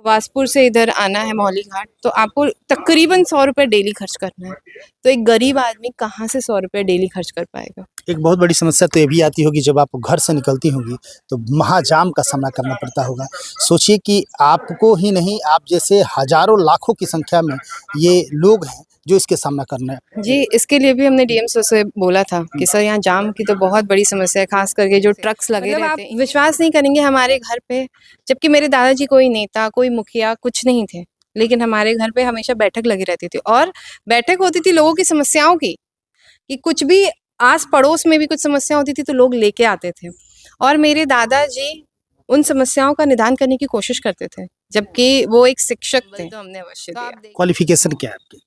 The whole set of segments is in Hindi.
खवासपुर से इधर आना है मौली घाट, तो आपको तकरीबन 100 रुपये डेली खर्च करना है। तो एक गरीब आदमी कहाँ से 100 रुपये डेली खर्च कर पाएगा। एक बहुत बड़ी समस्या तो ये भी आती होगी, जब आप घर से निकलती होंगी तो महाजाम का सामना करना पड़ता होगा। सोचिए कि आपको ही नहीं, आप जैसे हजारों लाखों की संख्या में ये लोग हैं जो इसके सामना करना है। जी, इसके लिए भी हमने डीएम सर से बोला था कि सर यहाँ जाम की तो बहुत बड़ी समस्या है, खास करके जो ट्रक्स लगे रहते हैं। आप विश्वास नहीं करेंगे, हमारे घर पे, जबकि मेरे दादाजी कोई नेता, कोई मुखिया कुछ नहीं थे, लेकिन हमारे घर पे हमेशा बैठक लगी रहती थी, और बैठक होती थी लोगों की समस्याओं की, कि कुछ भी आस पड़ोस में भी कुछ समस्या होती थी तो लोग लेके आते थे, और मेरे दादाजी उन समस्याओं का निदान करने की कोशिश करते थे, जबकि वो एक शिक्षक थे। तो हमने अवश्य दिया। क्वालिफिकेशन क्या है आपकी?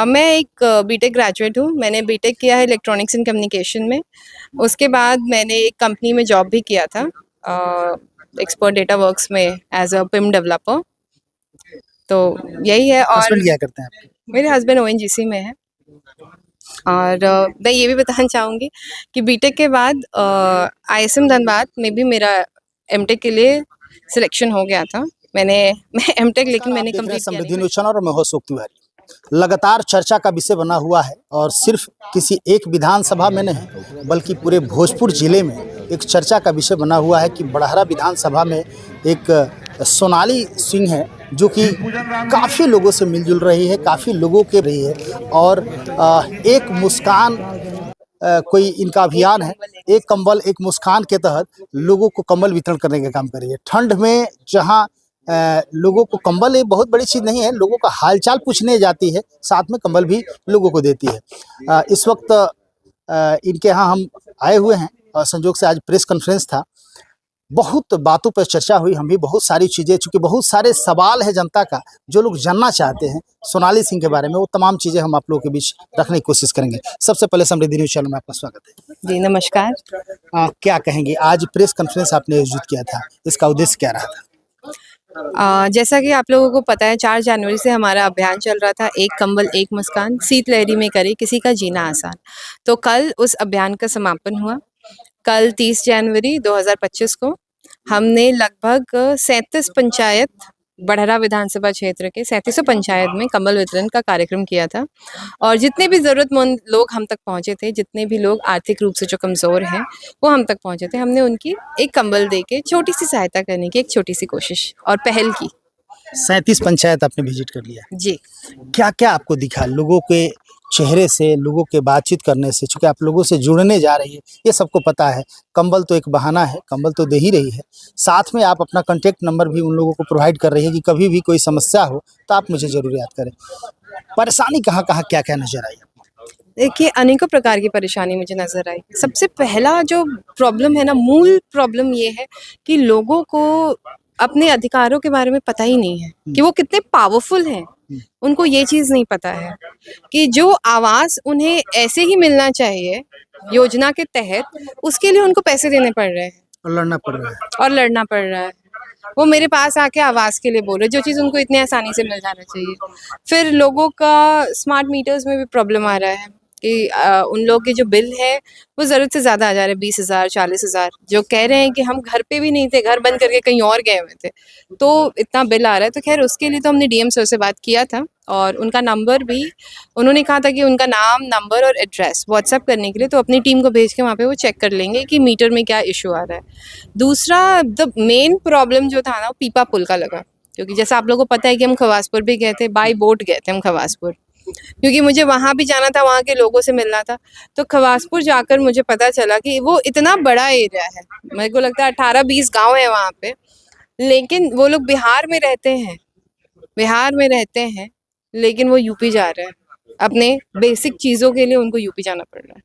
मैं एक बीटेक ग्रेजुएट हूँ। मैंने बीटेक किया है इलेक्ट्रॉनिक्स एंड कम्युनिकेशन में। उसके बाद मैंने एक कंपनी में जॉब भी किया था, एक्सपर्ट डेटा वर्क्स में एज अ पिम डेवलपर। तो यही है। और हस्बैंड क्या करते हैं आपके? मेरे हस्बैंड ओएनजीसी में है। और मैं ये भी बताना चाहूँगी कि बीटेक के बाद आईएसएम धनबाद में भी मेरा एमटेक के लिए सिलेक्शन हो गया था। मैं एमटेक लेकिन मैंने कंप्लीट किया समृद्धि न्यूज चैनल और मैं हूं अशोक तिवारी। लगातार चर्चा का विषय बना हुआ है, और सिर्फ किसी एक विधानसभा में नहीं बल्कि पूरे भोजपुर जिले में एक चर्चा का विषय बना हुआ है कि बड़हरा विधानसभा में एक सोनाली सिंह है जो कि काफ़ी लोगों से मिलजुल रही है, काफ़ी लोगों के रही है, और एक मुस्कान कोई इनका अभियान है, एक कंबल एक मुस्कान के तहत लोगों को कंबल वितरण करने का काम कर रही है। ठंड में जहां लोगों को कंबल, एक बहुत बड़ी चीज़ नहीं है, लोगों का हालचाल पूछने जाती है, साथ में कंबल भी लोगों को देती है। इस वक्त इनके यहाँ हम आए हुए हैं, और संजोग से आज प्रेस कॉन्फ्रेंस था। बहुत बातों पर चर्चा हुई, हम भी बहुत सारी चीज़ें, चूँकि बहुत सारे सवाल है जनता का जो लोग जानना चाहते हैं सोनाली सिंह के बारे में, वो तमाम चीज़ें हम आप लोगों के बीच रखने की कोशिश करेंगे। सबसे पहले समृद्धि न्यूज चैनल में आपका स्वागत है। जी नमस्कार। क्या कहेंगे, आज प्रेस कॉन्फ्रेंस आपने आयोजित किया था, इसका उद्देश्य क्या रहा था? जैसा कि आप लोगों को पता है, 4 जनवरी से हमारा अभियान चल रहा था, एक कंबल एक मुस्कान, शीतलहरी में करे किसी का जीना आसान। तो कल उस अभियान का समापन हुआ। कल 30 जनवरी 2025 को हमने लगभग 37 पंचायत, बड़हरा विधानसभा क्षेत्र के 37 पंचायत में कंबल वितरण का कार्यक्रम किया था, और जितने भी ज़रूरतमंद लोग हम तक पहुंचे थे, जितने भी लोग आर्थिक रूप से जो कमज़ोर हैं वो हम तक पहुंचे थे, हमने उनकी एक कंबल दे के छोटी सी सहायता करने की एक छोटी सी कोशिश और पहल की। 37 पंचायत आपने विजिट कर लिया जी। क्या क्या आपको दिखा लोगों के चेहरे से, लोगों के बातचीत करने से? चूँकि आप लोगों से जुड़ने जा रही है, ये सबको पता है, कंबल तो एक बहाना है, कंबल तो दे ही रही है, साथ में आप अपना कॉन्टैक्ट नंबर भी उन लोगों को प्रोवाइड कर रही है कि कभी भी कोई समस्या हो तो आप मुझे ज़रूर याद करें। परेशानी कहाँ-कहाँ, क्या-क्या नज़र आई? देखिए, अनेकों प्रकार की परेशानी मुझे नज़र आई। सबसे पहला जो प्रॉब्लम है ना, मूल प्रॉब्लम ये है कि लोगों को अपने अधिकारों के बारे में पता ही नहीं है कि वो कितने पावरफुल हैं। उनको ये चीज़ नहीं पता है कि जो आवास उन्हें ऐसे ही मिलना चाहिए योजना के तहत, उसके लिए उनको पैसे देने पड़ रहे हैं और लड़ना पड़ रहा है। और लड़ना पड़ रहा है। वो मेरे पास आके आवास के लिए बोल रहे, जो चीज़ उनको इतनी आसानी से मिल जाना चाहिए। फिर लोगों का स्मार्ट मीटर्स में भी प्रॉब्लम आ रहा है कि उन लोग के जो बिल है वो ज़रूरत से ज़्यादा आ जा रहे हैं, 20,000 40,000, जो कह रहे हैं कि हम घर पे भी नहीं थे, घर बंद करके कहीं और गए हुए थे, तो इतना बिल आ रहा है। तो खैर उसके लिए तो हमने डीएम सर से बात किया था, और उनका नंबर भी उन्होंने कहा था कि उनका नाम, नंबर और एड्रेस व्हाट्सएप करने के लिए, तो अपनी टीम को भेज के वहाँ पे वो चेक कर लेंगे कि मीटर में क्या इशू आ रहा है। दूसरा, द मेन प्रॉब्लम जो था ना, वो पीपा पुल का लगा, क्योंकि जैसा आप लोगों को पता है कि हम खवासपुर भी गए थे, बाई बोट गए थे हम खवासपुर, क्योंकि मुझे वहाँ भी जाना था, वहाँ के लोगों से मिलना था। तो खवासपुर जाकर मुझे पता चला कि वो इतना बड़ा एरिया है, मेरे को लगता है 18-20 गाँव है वहाँ पे, लेकिन वो लोग बिहार में रहते हैं, लेकिन वो यूपी जा रहे हैं। अपने बेसिक चीज़ों के लिए उनको यूपी जाना पड़ रहा है।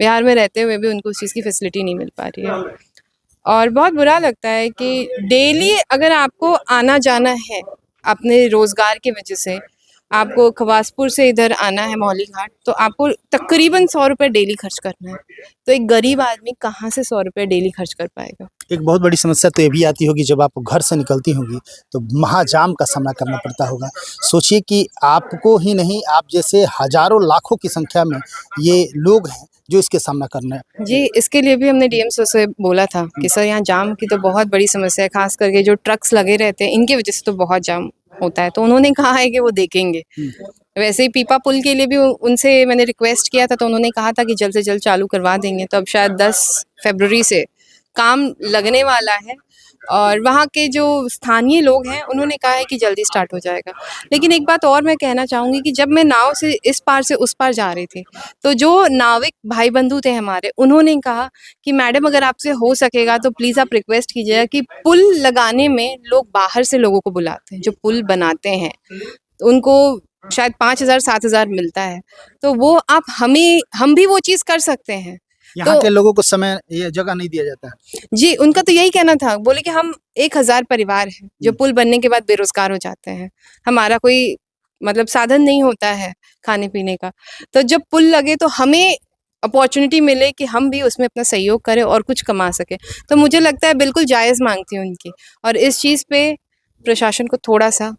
बिहार में रहते हुए भी उनको उस चीज़ की फैसिलिटी नहीं मिल पा रही है, और बहुत बुरा लगता है कि डेली अगर आपको आना जाना है अपने रोज़गार की वजह से, आपको खवासपुर से इधर आना है मौली घाट, तो आपको तकरीबन 100 रुपये डेली खर्च करना है। तो एक गरीब आदमी कहाँ से 100 रुपये डेली खर्च कर पाएगा? एक बहुत बड़ी समस्या तो ये भी आती होगी, जब आप घर से निकलती होंगी तो महाजाम का सामना करना पड़ता होगा। सोचिए कि आपको ही नहीं, आप जैसे हज़ारों लाखों की संख्या में ये लोग हैं जो इसके सामना करना है। जी, इसके लिए भी हमने डीएम सर से बोला था कि सर यहाँ जाम की तो बहुत बड़ी समस्या है, खास करके जो ट्रक्स लगे रहते हैं इनकी वजह से तो बहुत जाम होता है। तो उन्होंने कहा है कि वो देखेंगे। वैसे ही पीपा पुल के लिए भी उनसे मैंने रिक्वेस्ट किया था, तो उन्होंने कहा था कि जल्द से जल्द चालू करवा देंगे। तो अब शायद 10 फरवरी से काम लगने वाला है और वहाँ के जो स्थानीय लोग हैं उन्होंने कहा है कि जल्दी स्टार्ट हो जाएगा। लेकिन एक बात और मैं कहना चाहूँगी कि जब मैं नाव से इस पार से उस पार जा रही थी, तो जो नाविक भाई बंधु थे हमारे, उन्होंने कहा कि मैडम अगर आपसे हो सकेगा तो प्लीज़ आप रिक्वेस्ट कीजिएगा कि पुल लगाने में लोग बाहर से लोगों को बुलाते हैं, जो पुल बनाते हैं उनको शायद 5,000 7,000 मिलता है, तो वो आप हम भी वो चीज़ कर सकते हैं। यहाँ तो के लोगों को समय या जगह नहीं दिया जाता है। जी, उनका तो यही कहना था, बोले कि हम 1,000 परिवार हैं जो पुल बनने के बाद बेरोज़गार हो जाते हैं। हमारा कोई मतलब साधन नहीं होता है खाने-पीने का। तो जब पुल लगे तो हमें अपॉर्च्युनिटी मिले कि हम भी उसमें अपना सहयोग करें और कुछ कमा सकें। तो मुझे लगता है बिल्कुल जायज़ माँग थी उनकी और इस चीज़ पे प्रशासन को थोड़ा-सा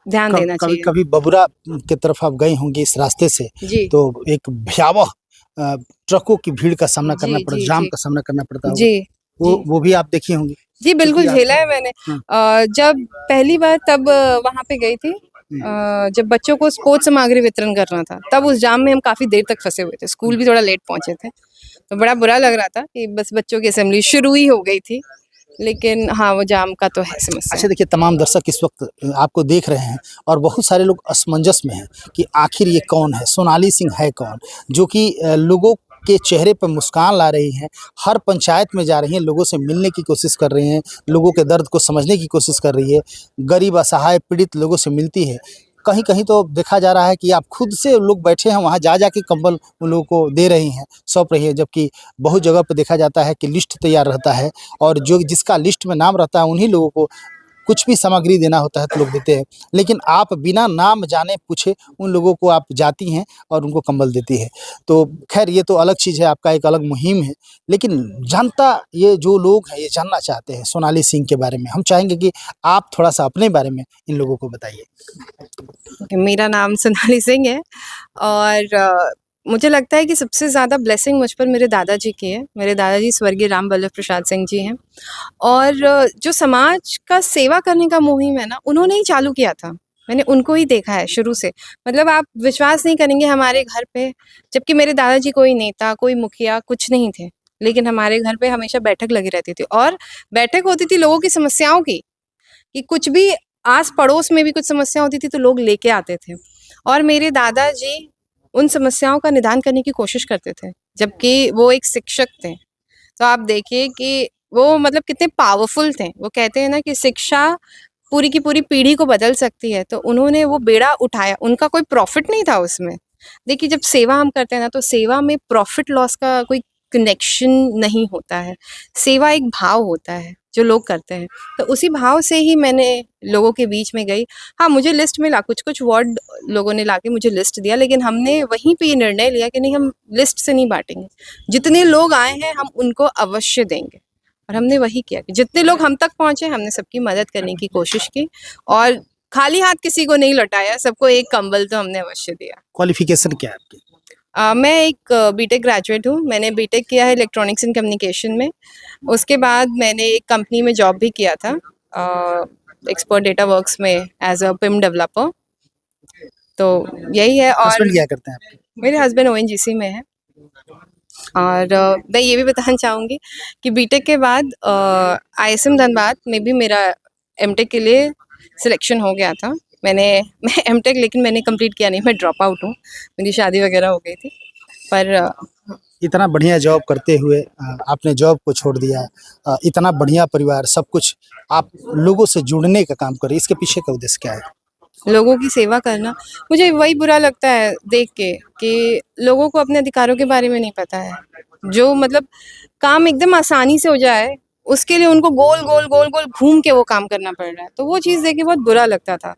ध्यान देना कभी चाहिए। कभी बबुरा की तरफ आप गए होंगे इस रास्ते से, जी। तो एक भयावह ट्रकों की भीड़ का सामना करना जी, पड़ा, जी, जाम जी। का सामना करना पड़ता होगा। जी, जी। वो भी आप देखी होंगी। जी, बिल्कुल क्योंकि झेला है मैंने। हाँ। जब पहली बार तब वहाँ पे गई थी, जब बच्चों को स्पोर्ट्स सामग्री वितरण करना था, तब उस जाम में हम काफ़ी देर तक फँसे हुए थे। स्कूल भी थोड़ा लेट पहुँचे थे, तो बड़ा बुरा लग रहा था कि बस बच्चों की असेंबली शुरू ही हो गई थी। लेकिन हाँ, वो जाम का तो है समस्या। अच्छा देखिए, तमाम दर्शक इस वक्त आपको देख रहे हैं और बहुत सारे लोग असमंजस में हैं कि आखिर ये कौन है, सोनाली सिंह है कौन, जो कि लोगों के चेहरे पर मुस्कान ला रही हैं, हर पंचायत में जा रही हैं, लोगों से मिलने की कोशिश कर रही हैं, लोगों के दर्द को समझने की कोशिश कर रही है, गरीब असहाय पीड़ित लोगों से मिलती है। कहीं-कहीं तो देखा जा रहा है कि आप खुद से लोग बैठे हैं वहाँ जा के कंबल उन लोगों को दे रही हैं, सौंप रही है, जबकि बहुत जगह पे देखा जाता है कि लिस्ट तैयार रहता है और जो जिसका लिस्ट में नाम रहता है उन्हीं लोगों को कुछ भी सामग्री देना होता है तो लोग देते हैं। लेकिन आप बिना नाम जाने पूछे उन लोगों को आप जाती हैं और उनको कंबल देती है। तो ख़ैर ये तो अलग चीज़ है, आपका एक अलग मुहिम है। लेकिन जनता, ये जो लोग हैं ये जानना चाहते हैं सोनाली सिंह के बारे में। हम चाहेंगे कि आप थोड़ा-सा अपने बारे में इन लोगों को बताइए। मेरा नाम सोनाली सिंह है और मुझे लगता है कि सबसे ज़्यादा ब्लेसिंग मुझ पर मेरे दादाजी की है। मेरे दादाजी स्वर्गीय राम वल्लभ प्रसाद सिंह जी हैं और जो समाज का सेवा करने का मुहिम है ना, उन्होंने ही चालू किया था। मैंने उनको ही देखा है शुरू से। मतलब आप विश्वास नहीं करेंगे, हमारे घर पे जबकि मेरे दादाजी कोई नेता, कोई मुखिया कुछ नहीं थे, लेकिन हमारे घर पे हमेशा बैठक लगी रहती थी और बैठक होती थी लोगों की समस्याओं की, कि कुछ भी आस-पड़ोस में भी कुछ समस्या होती थी तो लोग लेके आते थे और मेरे दादाजी उन समस्याओं का निदान करने की कोशिश करते थे, जबकि वो एक शिक्षक थे। तो आप देखिए कि वो मतलब कितने पावरफुल थे। वो कहते हैं ना कि शिक्षा पूरी की पूरी पीढ़ी को बदल सकती है, तो उन्होंने वो बेड़ा उठाया। उनका कोई प्रॉफ़िट नहीं था उसमें। देखिए, जब सेवा हम करते हैं ना, तो सेवा में प्रॉफ़िट लॉस का कोई कनेक्शन नहीं होता है। सेवा एक भाव होता है, जो लोग करते हैं। तो उसी भाव से ही मैंने लोगों के बीच में गई। हाँ, मुझे लिस्ट मिला, कुछ-कुछ वार्ड लोगों ने लाके मुझे लिस्ट दिया, लेकिन हमने वहीं पे ये निर्णय लिया कि नहीं, हम लिस्ट से नहीं बाँटेंगे। जितने लोग आए हैं, हम उनको अवश्य देंगे और हमने वही किया कि जितने लोग हम तक पहुँचे, हमने सबकी मदद करने की कोशिश की और खाली हाथ किसी को नहीं लौटाया, सबको एक कंबल तो हमने अवश्य दिया। क्वालिफ़िकेशन क्या है आपकी? मैं एक बीटेक ग्रेजुएट हूँ। मैंने बीटेक किया है इलेक्ट्रॉनिक्स एंड कम्युनिकेशन में। उसके बाद मैंने एक कंपनी में जॉब भी किया था, एक्सपर्ट डेटा वर्क्स में एज़ अ पिम डेवलपर। तो यही है और हस्बैंड क्या करते हैं आपके? मेरे हस्बैंड ओएनजीसी में हैं और मैं ये भी बताना चाहूँगी कि बीटेक के बाद आईएसएम धनबाद में भी मेरा एमटेक के लिए सिलेक्शन हो गया था। मैं एमटेक लेकिन मैंने कंप्लीट किया नहीं, मैं ड्रॉप आउट हूँ। मेरी शादी वगैरह हो गई थी। पर इतना बढ़िया जॉब करते हुए आपने जॉब को छोड़ दिया, इतना बढ़िया परिवार सब कुछ, आप लोगों से जुड़ने का काम कर रहे हैं, इसके पीछे का उद्देश्य क्या है? लोगों की सेवा करना, मुझे वही बुरा लगता है देख के कि लोगों को अपने अधिकारों के बारे में नहीं पता है। जो मतलब काम एकदम आसानी से हो जाए, उसके लिए उनको गोल-गोल, गोल-गोल घूम के वो काम करना पड़ रहा है। तो वो चीज़ देख के बहुत बुरा लगता था।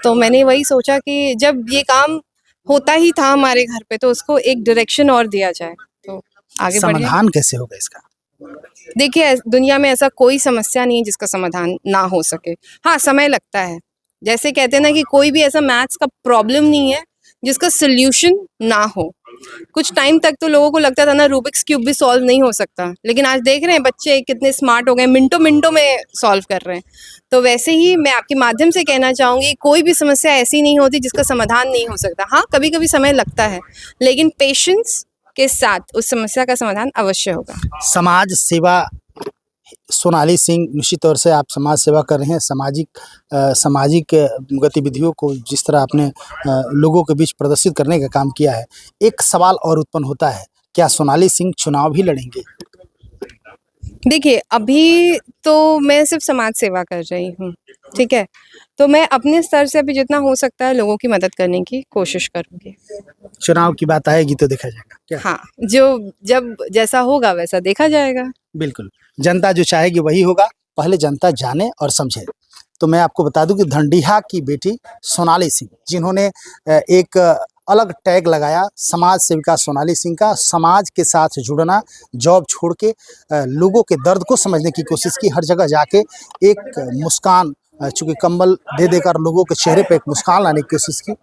तो मैंने वही सोचा कि जब ये काम होता ही था हमारे घर पे तो उसको एक डायरेक्शन और दिया जाए, तो आगे बढ़े। समाधान कैसे होगा इसका? देखिए दुनिया में ऐसा कोई समस्या नहीं है जिसका समाधान ना हो सके। हाँ, समय लगता है। जैसे कहते हैं ना कि कोई भी ऐसा मैथ्स का प्रॉब्लम नहीं है जिसका सोल्यूशन ना हो। कुछ टाइम तक तो लोगों को लगता था ना रूबिक्स क्यूब भी सॉल्व नहीं हो सकता, लेकिन आज देख रहे हैं बच्चे कितने स्मार्ट हो गए, मिनटों मिनटों में सॉल्व कर रहे हैं। तो वैसे ही मैं आपके माध्यम से कहना चाहूँगी कोई भी समस्या ऐसी नहीं होती जिसका समाधान नहीं हो सकता। हाँ, कभी कभी समय लगता है, लेकिन पेशेंस के साथ उस समस्या का समाधान अवश्य होगा। समाज सेवा, सोनाली सिंह, निश्चित तौर से आप समाज सेवा कर रहे हैं। सामाजिक गतिविधियों को जिस तरह आपने लोगों के बीच प्रदर्शित करने का काम किया है, एक सवाल और उत्पन्न होता है, क्या सोनाली सिंह चुनाव भी लड़ेंगे? देखिए, अभी तो मैं सिर्फ समाज सेवा कर रही हूँ, ठीक है? तो मैं अपने स्तर से अभी जितना हो सकता है लोगों की मदद करने की कोशिश करूँगी। चुनाव की बात आएगी तो देखा जाएगा क्या? हाँ, जब जैसा होगा वैसा देखा जाएगा। बिल्कुल, जनता जो चाहेगी वही होगा, पहले जनता जाने और समझे। तो मैं आपको बता दूं कि धंडीहा की बेटी सोनाली सिंह, जिन्होंने एक अलग टैग लगाया समाज सेविका सोनाली सिंह का, समाज के साथ जुड़ना, जॉब छोड़ के लोगों के दर्द को समझने की कोशिश की, हर जगह जाके एक मुस्कान, चूँकि कंबल दे देकर लोगों के चेहरे पे एक मुस्कान लाने की कोशिश की,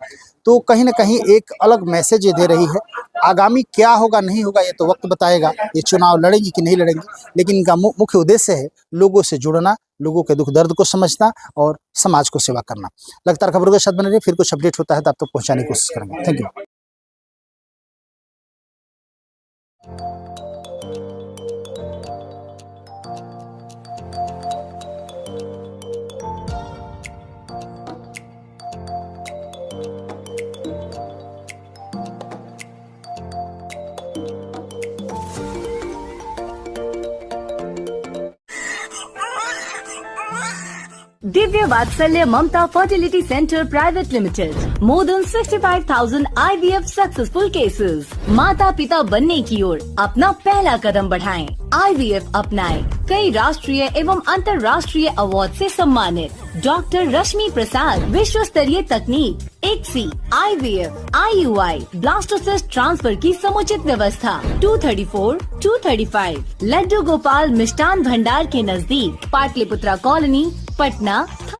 तो कहीं न कहीं एक अलग मैसेज ये दे रही है। आगामी क्या होगा नहीं होगा ये तो वक्त बताएगा, ये चुनाव लड़ेंगी कि नहीं लड़ेंगी, लेकिन इनका मुख्य उद्देश्य है लोगों से जुड़ना, लोगों के दुख दर्द को समझना और समाज को सेवा करना। लगातार खबरों के साथ बने रहिए, फिर कुछ अपडेट होता है तो आप तक पहुँचाने की कोशिश करेंगे। Thank you. Divya Vatsalya Mamta fertility centre private limited, more than 65,000 IVF successful cases. माता पिता बनने की ओर अपना पहला कदम बढ़ाएं, IVF अपनाएं। कई राष्ट्रीय एवं अंतर्राष्ट्रीय अवार्ड से सम्मानित डॉक्टर रश्मि प्रसाद, विश्व स्तरीय तकनीक, ICSI, IVF, IUI, blastocyst transfer की समुचित व्यवस्था। 234, 235 लड्डू गोपाल मिष्ठान भंडार के नजदीक, पाटलिपुत्रा कॉलोनी, पटना।